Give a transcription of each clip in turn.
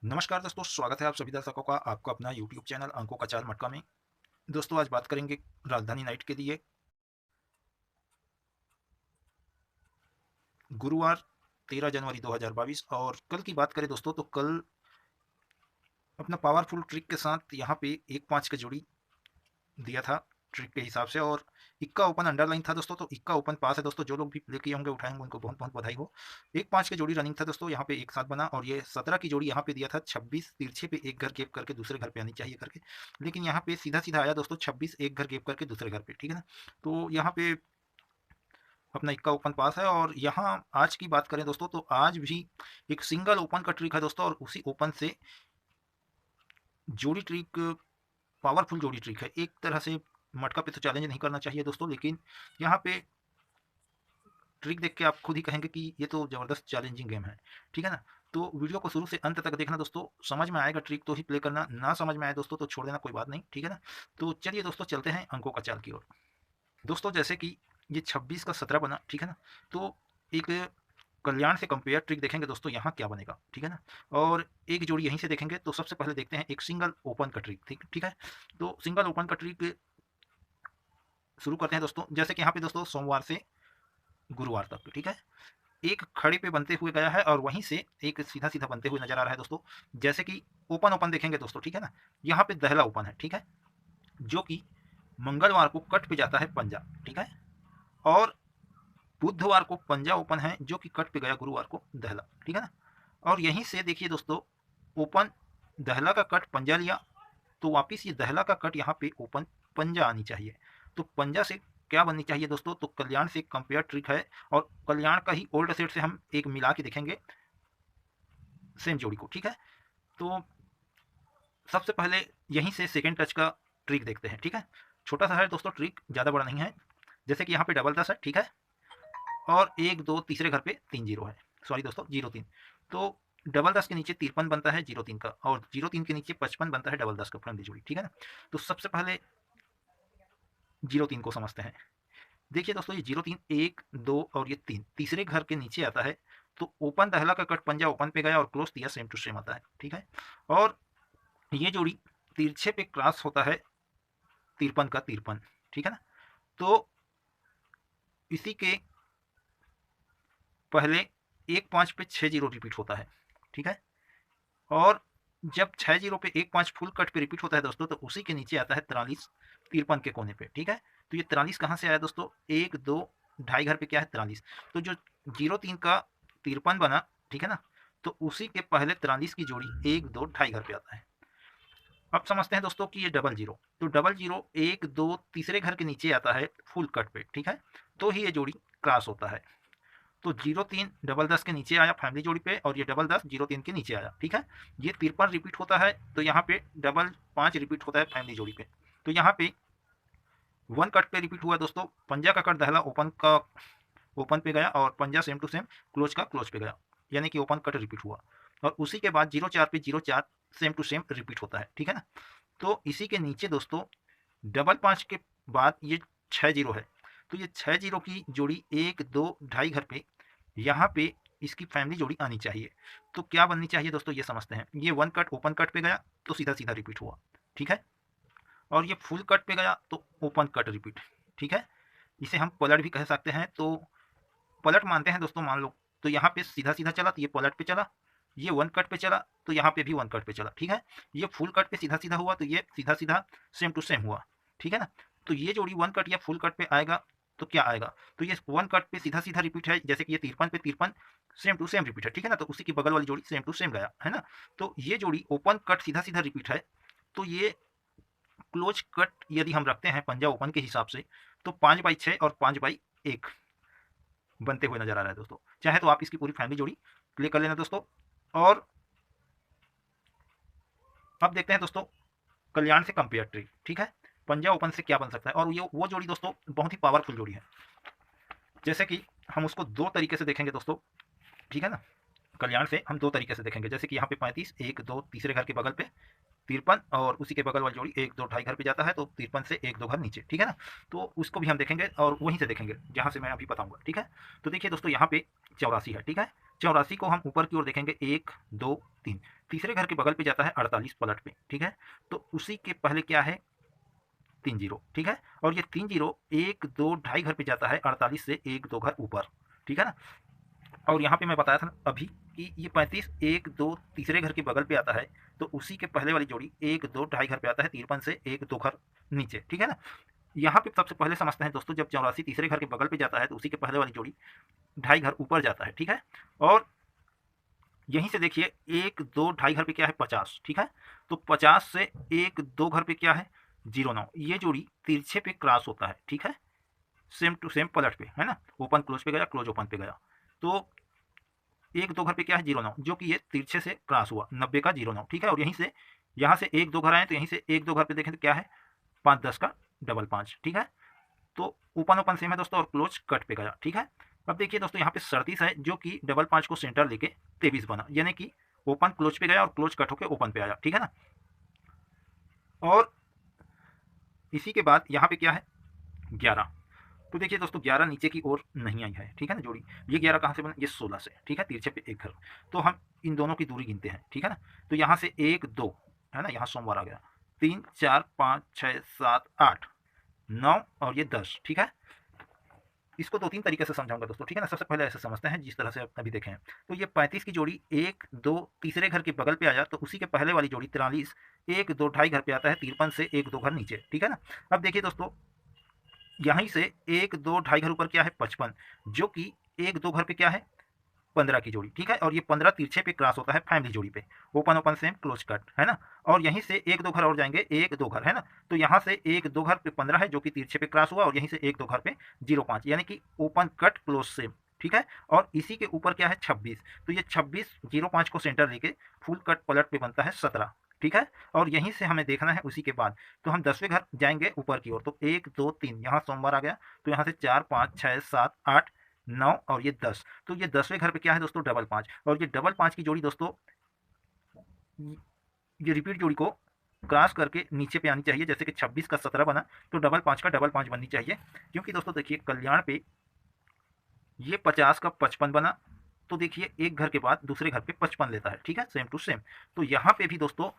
नमस्कार दोस्तों, स्वागत है आप सभी दर्शकों का आपका अपना यूट्यूब चैनल अंकों का चाल मटका में। दोस्तों आज बात करेंगे राजधानी नाइट के लिए। गुरुवार 13 जनवरी 2022 और कल की बात करें दोस्तों तो कल अपना पावरफुल ट्रिक के साथ यहाँ पे 1-5 का जोड़ी दिया था ट्रिक के हिसाब से, और इक्का ओपन अंडरलाइन था दोस्तों। तो इक्का ओपन पास है दोस्तों, जो लोग भी प्ले किए होंगे उठाए होंगे उनको बहुत बहुत बधाई हो। 1-5 की जोड़ी रनिंग था दोस्तों, यहाँ पे एक साथ बना, और ये 17 की जोड़ी यहाँ पे दिया था 26 तिरछे पे एक घर गेप करके दूसरे घर पे आनी चाहिए करके, लेकिन यहाँ पे सीधा सीधा आया दोस्तों 26 एक घर गेप करके दूसरे घर पे, ठीक है ना। तो यहाँ पे अपना इक्का ओपन पास है। और यहाँ आज की बात करें दोस्तों तो आज भी एक सिंगल ओपन का ट्रिक है दोस्तों, और उसी ओपन से जोड़ी ट्रिक पावरफुल जोड़ी ट्रिक है। एक तरह से मटका पे तो चैलेंज नहीं करना चाहिए दोस्तों, लेकिन यहाँ पे ट्रिक देख के आप खुद ही कहेंगे कि ये तो ज़बरदस्त चैलेंजिंग गेम है, ठीक है ना। तो वीडियो को शुरू से अंत तक देखना दोस्तों, समझ में आएगा ट्रिक तो ही प्ले करना, ना समझ में आए दोस्तों तो छोड़ देना, कोई बात नहीं, ठीक है ना। तो चलिए दोस्तों चलते हैं अंकों का चाल की ओर। दोस्तों जैसे कि ये 26 का 17 बना, ठीक है ना। तो एक कल्याण से कंपेयर ट्रिक देखेंगे दोस्तों, यहाँ क्या बनेगा, ठीक है ना। और एक जोड़ी यहीं से देखेंगे तो सबसे पहले देखते हैं एक सिंगल ओपन का ट्रिक, ठीक ठीक है। तो सिंगल ओपन का ट्रिक शुरू करते हैं दोस्तों। जैसे कि यहाँ पे दोस्तों सोमवार से गुरुवार तक, ठीक है, एक खड़े पे बनते हुए गया है और वहीं से एक सीधा सीधा बनते हुए नजर आ रहा है दोस्तों। जैसे कि ओपन ओपन देखेंगे दोस्तों, ठीक है ना। यहाँ पे दहला ओपन है, ठीक है, जो कि मंगलवार को कट पे जाता है पंजा, ठीक है। और बुधवार को पंजा ओपन है जो कि कट पे गया गुरुवार को दहला, ठीक है ना। और यहीं से देखिए दोस्तों, ओपन दहला का कट पंजा लिया, तो वापिस ये दहला का कट यहाँ पे ओपन पंजा आनी चाहिए। तो पंजा से क्या बननी चाहिए दोस्तों, तो कल्याण से कंपेयर ट्रिक है, और कल्याण का ही ओल्ड सेट से हम एक मिला के देखेंगे सेम जोड़ी को, ठीक है। तो सबसे पहले यहीं से सेकेंड टच का ट्रिक देखते हैं, ठीक है। छोटा सा है दोस्तों ट्रिक, ज़्यादा बड़ा नहीं है। जैसे कि यहाँ पे डबल टच है, ठीक है, और एक दो तीसरे घर पे 3-0 है, सॉरी दोस्तों 0-3। तो डबल 10 के नीचे 53 बनता है 0-3 का, और 0-3 के नीचे 55 बनता है डबल 10 का फैमिली जोड़ी, ठीक है ना। तो सबसे पहले 0-3 को समझते हैं। देखिए दोस्तों, ये 0-3 1 2 और ये 3 तीसरे घर के नीचे आता है। तो ओपन दहला का कट पंजा ओपन पे गया और क्लोज दिया सेम टू सेम आता है, ठीक है। और ये जोड़ी तिरछे पे क्रॉस होता है 53 का 53, ठीक है ना। तो इसी के पहले 1-5 पे 6-0 रिपीट होता है, ठीक है। और जब 6-0 पे 1-5 फुल कट पे रिपीट होता है दोस्तों, तो उसी के नीचे आता है 43 53 के कोने पे, ठीक है। तो ये 43 कहाँ से आया दोस्तों, 1 2 ढाई घर पे क्या है 43। तो जो 0-3 का 53 बना, ठीक है ना, तो उसी के पहले 43 की जोड़ी 1 2 ढाई घर पे आता है। अब समझते हैं दोस्तों कि ये डबल जीरो, तो डबल जीरो 1 2 तीसरे घर के नीचे आता है फुल कट पे, ठीक है, तो ही ये जोड़ी क्रॉस होता है। तो 0-3 डबल 10 के नीचे आया फैमिली जोड़ी पे, और ये डबल 10 0-3 के नीचे आया, ठीक है। ये 53 रिपीट होता है, तो यहाँ पे डबल 5 रिपीट होता है फैमिली जोड़ी पे। तो यहाँ पे वन कट पे रिपीट हुआ दोस्तों, पंजा का कट दहला ओपन का ओपन पे गया, और पंजा सेम टू सेम क्लोज का क्लोज पे गया, यानी कि ओपन कट रिपीट हुआ। और उसी के बाद 0-4 पे 0-4 सेम टू सेम रिपीट होता है, ठीक है ना। तो इसी के नीचे दोस्तों डबल 5 के बाद ये 6-0 है। तो ये 6-0 की जोड़ी 1 2 ढाई घर पे यहाँ पे इसकी फैमिली जोड़ी आनी चाहिए। तो क्या बननी चाहिए दोस्तों, ये समझते हैं। ये वन कट ओपन कट पे गया तो सीधा सीधा रिपीट हुआ, ठीक है। और ये फुल कट पे गया तो ओपन कट रिपीट, ठीक है। इसे हम पलट भी कह सकते हैं, तो पलट मानते हैं दोस्तों, मान लो। तो यहाँ पे सीधा सीधा चला तो ये पलट पे चला, ये वन कट पे चला तो यहाँ पे भी वन कट पे चला, ठीक है। ये फुल कट पे सीधा सीधा हुआ तो ये सीधा सीधा सेम टू सेम हुआ, ठीक है ना। तो ये जोड़ी वन कट या फुल कट पे आएगा तो क्या आएगा, तो ये वन कट पे सीधा सीधा रिपीट है, जैसे कि ये 53 पे 53 सेम टू सेम रिपीट है, ठीक है ना। तो उसी की बगल वाली जोड़ी सेम टू सेम गया है ना। तो ये जोड़ी ओपन कट सीधा सीधा रिपीट है। तो ये क्लोज कट यदि हम रखते हैं पंजा ओपन के हिसाब से, तो 5/6 और 5/1 बनते हुए नजर आ रहा है दोस्तों। चाहे तो आप इसकी पूरी फैमिली जोड़ी क्लिक कर लेना दोस्तों। और अब देखते हैं दोस्तों कल्याण से कंपेयर ट्री, ठीक है, पंजा ओपन से क्या बन सकता है। और ये वो जोड़ी दोस्तों बहुत ही पावरफुल जोड़ी है। जैसे कि हम उसको दो तरीके से देखेंगे दोस्तों, ठीक है ना। कल्याण से हम दो तरीके से देखेंगे, जैसे कि यहाँ पे 35 1 2 तीसरे घर के बगल पे 53, और उसी के बगल वाली जोड़ी 1 2 ढाई घर पे जाता है, तो 53 से 1 2 घर नीचे, ठीक है ना। तो उसको भी हम देखेंगे और वहीं से देखेंगे जहाँ से मैं अभी बताऊंगा, ठीक है। तो देखिए दोस्तों यहाँ पे 84 है, ठीक है। 84 को हम ऊपर की ओर देखेंगे 1 2 3, तीसरे घर के बगल पे जाता है 48 पलट पे, ठीक है। तो उसी के पहले क्या है 3 जीरो, ठीक है। और ये 3 जीरो 1 2 ढाई घर पे जाता है 48 से 1 2 घर ऊपर, ठीक है ना। और यहाँ पे मैं बताया था अभी कि ये 35 1 2 तीसरे घर के बगल पे आता है, तो उसी के पहले वाली जोड़ी 1 2 ढाई घर पे आता है 53 से 1 2 घर नीचे, ठीक है ना। यहाँ पे सबसे पहले समझते हैं दोस्तों, जब 84 तीसरे घर के बगल पे जाता है तो उसी के पहले वाली जोड़ी ढाई घर ऊपर जाता है, ठीक है। और यहीं से देखिए 1 2 ढाई घर पे क्या है 50, ठीक है। तो 50 से 1 2 घर पे क्या है 09, ये जोड़ी तिरछे पे क्रॉस होता है, ठीक है। सेम टू सेम पलट पे, है ना। ओपन क्लोज पे गया, क्लोज ओपन पे गया। तो 1 2 घर पे क्या है 09, जो कि ये तिरछे से क्रॉस हुआ 90 का 09, ठीक है। और यहीं से यहाँ से 1 2 घर आए तो यहीं से 1 2 घर पे देखें तो क्या है 5 10 का डबल 5, ठीक है। तो ओपन ओपन सेम है दोस्तों, और क्लोज कट पे गया, ठीक है। अब देखिए दोस्तों यहाँ पे 37 है, जो कि डबल 5 को सेंटर लेके 23 बना, यानी कि ओपन क्लोज पे गया और क्लोज कट होके ओपन पे आया, ठीक है ना। और इसी के बाद यहाँ पे क्या है 11। तो देखिए दोस्तों 11 नीचे की ओर नहीं आई है, ठीक है ना जोड़ी। ये 11 कहाँ से बना, ये 16 से, ठीक है। तिरछे पे एक घर, तो हम इन दोनों की दूरी गिनते हैं, ठीक है ना। तो यहाँ से 1 2 है ना, यहाँ सोमवार आ गया, 3 4 5 6 7 8 9 और ये 10, ठीक है। इसको 2 3 तरीके से समझाऊंगा दोस्तों, ठीक है ना। सबसे पहले ऐसे समझते हैं जिस तरह से अभी देखें। तो ये 35 की जोड़ी 1 2 तीसरे घर के बगल पे आया, तो उसी के पहले वाली जोड़ी 43 1 2 ढाई घर पे आता है 53 से 1 2 घर नीचे, ठीक है ना। अब देखिए दोस्तों यहीं से 1 2 ढाई घर ऊपर क्या है 55, जो कि 1 2 घर पे क्या है 15 की जोड़ी, ठीक है। और ये 15 तिरछे पे क्रॉस होता है फैमिली जोड़ी पे, open open same close cut, है ना। और यहीं से 1 2 घर और जाएंगे 1 2 घर, है ना। तो यहाँ से 1 2 घर पे 15 है, जो कि तिरछे पे क्रॉस हुआ, और यहीं से 1 2 घर पे 05, यानी कि ओपन कट क्लोज सेम, ठीक है। और इसी के ऊपर क्या है 26, तो ये 26 05 को सेंटर लेके फुल कट पलट पे बनता है 17, ठीक है। और यहीं से हमें देखना है उसी के बाद, तो हम 10वें घर जाएंगे ऊपर की ओर, तो 1 2 3 यहाँ सोमवार आ गया, तो यहाँ से 4 5 6 7 8 9 और ये 10, तो ये 10वें घर पे क्या है दोस्तों डबल 5, और ये डबल 5 की जोड़ी दोस्तों ये रिपीट जोड़ी को क्रॉस करके नीचे पे आनी चाहिए, जैसे कि 26 का 17 बना, तो डबल 5 का डबल 5 बननी चाहिए। क्योंकि दोस्तों देखिए कल्याण पे ये 50 का 55 बना, तो देखिए एक घर के बाद दूसरे घर पे 55 लेता है, ठीक है, सेम टू सेम। तो यहाँ पे भी दोस्तों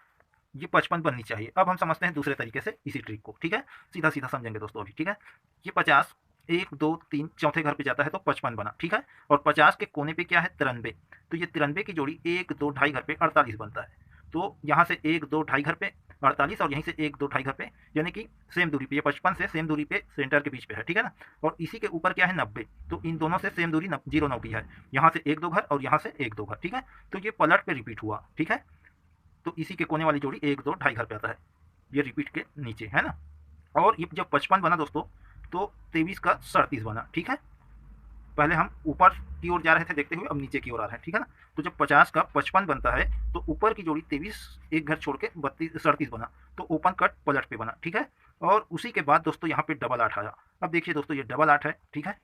ये 55 बननी चाहिए। अब हम समझते हैं दूसरे तरीके से इसी ट्रिक को, ठीक है। सीधा सीधा समझेंगे दोस्तों अभी, ठीक है। ये 50 1 2 3 चौथे घर पे जाता है तो 55 बना, ठीक है। और 50 के कोने पे क्या है 93, तो ये 93 की जोड़ी 1 2 ढाई घर पे 48 बनता है। तो यहाँ से 1 2 ढाई घर पे 48, और यहीं से 1 2 ढाई घर पे, यानी कि सेम दूरी पे, ये 55 से सेम दूरी पे सेंटर के बीच पे है, ठीक है ना। और इसी के ऊपर क्या है 90, तो इन दोनों से सेम दूरी 09 की है, यहाँ से 1 2 घर और यहाँ से 1 2 घर, ठीक है। तो ये पलट पे रिपीट हुआ, ठीक है। तो इसी के कोने वाली जोड़ी 1 2 ढाई घर पे आता है, ये रिपीट के नीचे, है ना। और ये जब 55 बना दोस्तों, तो 23 का 37 बना, ठीक है। पहले हम ऊपर की ओर जा रहे थे देखते हुए, अब नीचे की ओर आ रहे हैं, ठीक है ना। तो जब 50 का 55 बनता है, तो ऊपर की जोड़ी 23 एक घर छोड़ के 32 37 बना, तो ओपन कट पलट पे बना, ठीक है। और उसी के बाद दोस्तों यहाँ पे डबल 8 आया। अब देखिए दोस्तों ये डबल 8 है, ठीक है।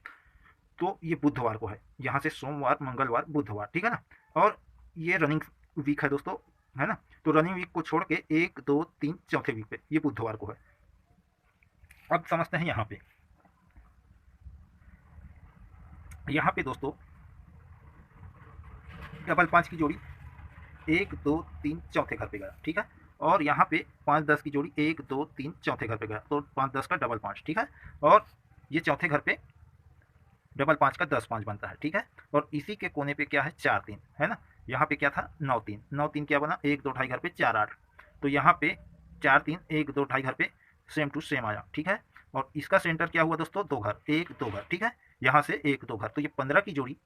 तो ये बुधवार को है, यहाँ से सोमवार मंगलवार बुधवार, ठीक है ना। और ये रनिंग वीक है दोस्तों, है ना। तो रनिंग वीक को छोड़ के 1 2 3 चौथे वीक पे ये बुधवार को है। अब समझते हैं यहाँ पे दोस्तों डबल 5 की जोड़ी 1 2 3 चौथे घर पे गया, ठीक है। और यहाँ पे 5 10 की जोड़ी 1 2 3 चौथे घर पे गया, तो 5 10 का डबल 5, ठीक है। और ये चौथे घर पे डबल 5 का 10 5 बनता है, ठीक है। और इसी के कोने पे क्या है 4 3, है ना। यहाँ पे क्या था 9 3, 9 3 क्या बना 1 2 ढाई घर पे 4 8, तो यहाँ पे 4 3 1 2 ढाई घर पे सेम टू सेम आया, ठीक है। और इसका सेंटर क्या हुआ दोस्तों 2 घर 1 2 घर, ठीक है। यहाँ से 1 2 घर, तो ये 15 की जोड़ी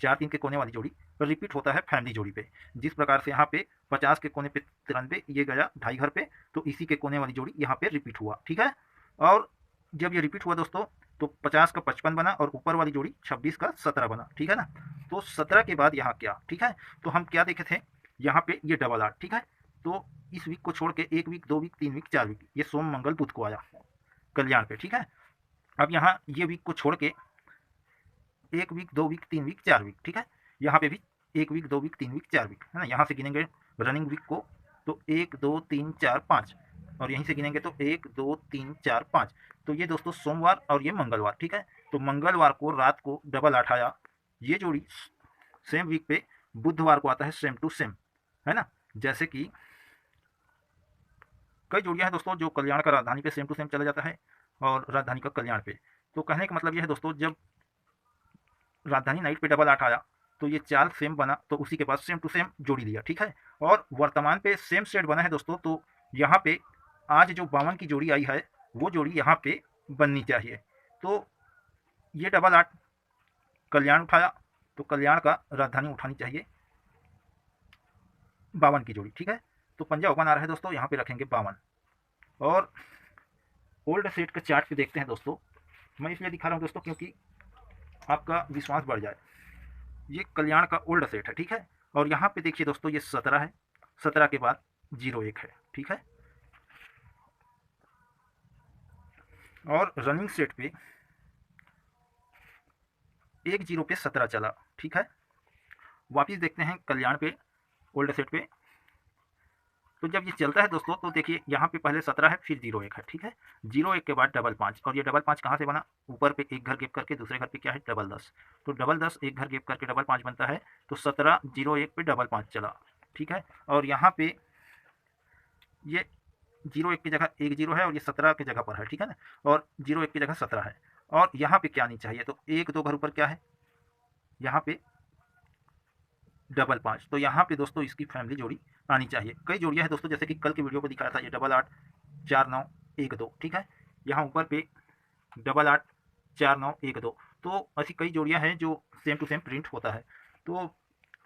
4 3 के कोने वाली जोड़ी रिपीट होता है फैमिली जोड़ी पे। जिस प्रकार से यहाँ पे 50 के कोने पे 93 ये गया ढाई घर पे, तो इसी के कोने वाली जोड़ी यहाँ पे रिपीट हुआ, ठीक है। और जब ये रिपीट हुआ दोस्तों, तो 50 का 55 बना, और ऊपर वाली जोड़ी 26 का 17 बना, ठीक है ना। तो 17 के बाद यहाँ क्या, ठीक है। तो हम क्या देखे थे यहाँ पे ये डबल 8, ठीक है। तो इस वीक को छोड़ के 1 वीक 2 वीक 3 वीक 4 वीक, ये सोम मंगल बुध को आया कल्याण पे, ठीक है। अब यहाँ ये वीक को छोड़ के 1 वीक 2 वीक 3 वीक 4 वीक, ठीक है। यहाँ पे भी 1 वीक 2 वीक 3 वीक 4 वीक, है ना। यहाँ से गिनेंगे रनिंग वीक को, तो 1 2 3 4 5, और यहीं से गिनेंगे तो 1 2 3 4 5, तो ये दोस्तों सोमवार और ये मंगलवार, ठीक है। तो मंगलवार को रात को डबल 8 आया, ये जोड़ी सेम वीक पे बुधवार को आता है सेम टू सेम, है ना। जैसे कि कई जोड़ियाँ हैं दोस्तों जो कल्याण का राजधानी पे सेम टू सेम चला जाता है और राजधानी का कल्याण पे। तो कहने का मतलब ये है दोस्तों, जब राजधानी नाइट पे डबल 8 आया तो ये चाल सेम बना, तो उसी के बाद सेम टू सेम जोड़ी दिया, ठीक है। और वर्तमान पे सेम सेट बना है दोस्तों, तो यहाँ पे आज जो 52 की जोड़ी आई है वो जोड़ी यहाँ पे बननी चाहिए। तो ये डबल 8 कल्याण उठाया तो कल्याण का राजधानी उठानी चाहिए 52 की जोड़ी, ठीक है। तो पंजा ओपन आ रहा है दोस्तों, यहाँ पे रखेंगे 52। और ओल्ड सेट के चार्ट पे देखते हैं दोस्तों, मैं इसलिए दिखा रहा हूँ दोस्तों क्योंकि आपका विश्वास बढ़ जाए। ये कल्याण का ओल्ड सेट है, ठीक है। और यहाँ पे देखिए दोस्तों ये 17 है, 17 के बाद 01 है, ठीक है। और रनिंग सेट पे 10 पे 17 चला, ठीक है। वापिस देखते हैं कल्याण पे ओल्ड सेट पे, तो जब ये चलता है दोस्तों तो देखिए यहाँ पे पहले 17 है फिर 01 है, ठीक है। 01 के बाद डबल 5, और ये डबल 5 कहाँ से बना, ऊपर पे एक घर गेप करके दूसरे घर पे क्या है डबल 10, तो डबल 10 एक घर गेप करके डबल 5 बनता है, तो 17 01 पे डबल 5 चला, ठीक है। और यहाँ पे ये 01 की जगह 10 है और ये 17 की जगह पर है, ठीक है ना। और 01 की जगह 17 है, और यहाँ पे क्या आनी चाहिए, तो 1 2 घर ऊपर क्या है, यहाँ पे डबल 5, तो यहाँ पे दोस्तों इसकी फैमिली जोड़ी आनी चाहिए। कई जोड़ियाँ हैं दोस्तों, जैसे कि कल की वीडियो को दिखाया था, ये डबल 8 4 9 1 2, ठीक है। यहाँ ऊपर पे डबल 8 4 9 1 2, तो ऐसी कई जोड़ियाँ हैं जो सेम टू सेम प्रिंट होता है। तो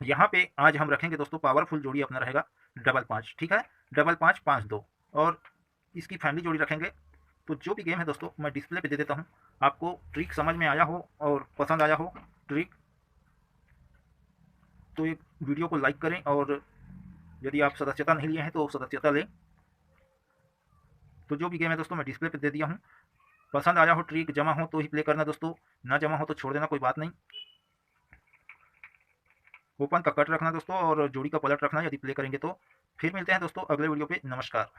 यहाँ पे आज हम रखेंगे दोस्तों पावरफुल जोड़ी अपना रहेगा डबल 5, ठीक है। डबल 5 5 2, और इसकी फैमिली जोड़ी रखेंगे। तो जो भी गेम है दोस्तों मैं डिस्प्ले पे दे देता हूँ, आपको ट्रिक समझ में आया हो और पसंद आया हो ट्रिक, तो एक वीडियो को लाइक करें, और यदि आप सदस्यता नहीं लिए हैं तो सदस्यता लें। तो जो भी गेम है दोस्तों मैं डिस्प्ले पे दे दिया हूँ, पसंद आया हो ट्रिक, जमा हो तो ही प्ले करना दोस्तों, ना जमा हो तो छोड़ देना, कोई बात नहीं। ओपन का कट रखना दोस्तों और जोड़ी का पलट रखना यदि प्ले करेंगे तो। फिर मिलते हैं दोस्तों अगले वीडियो पे, नमस्कार।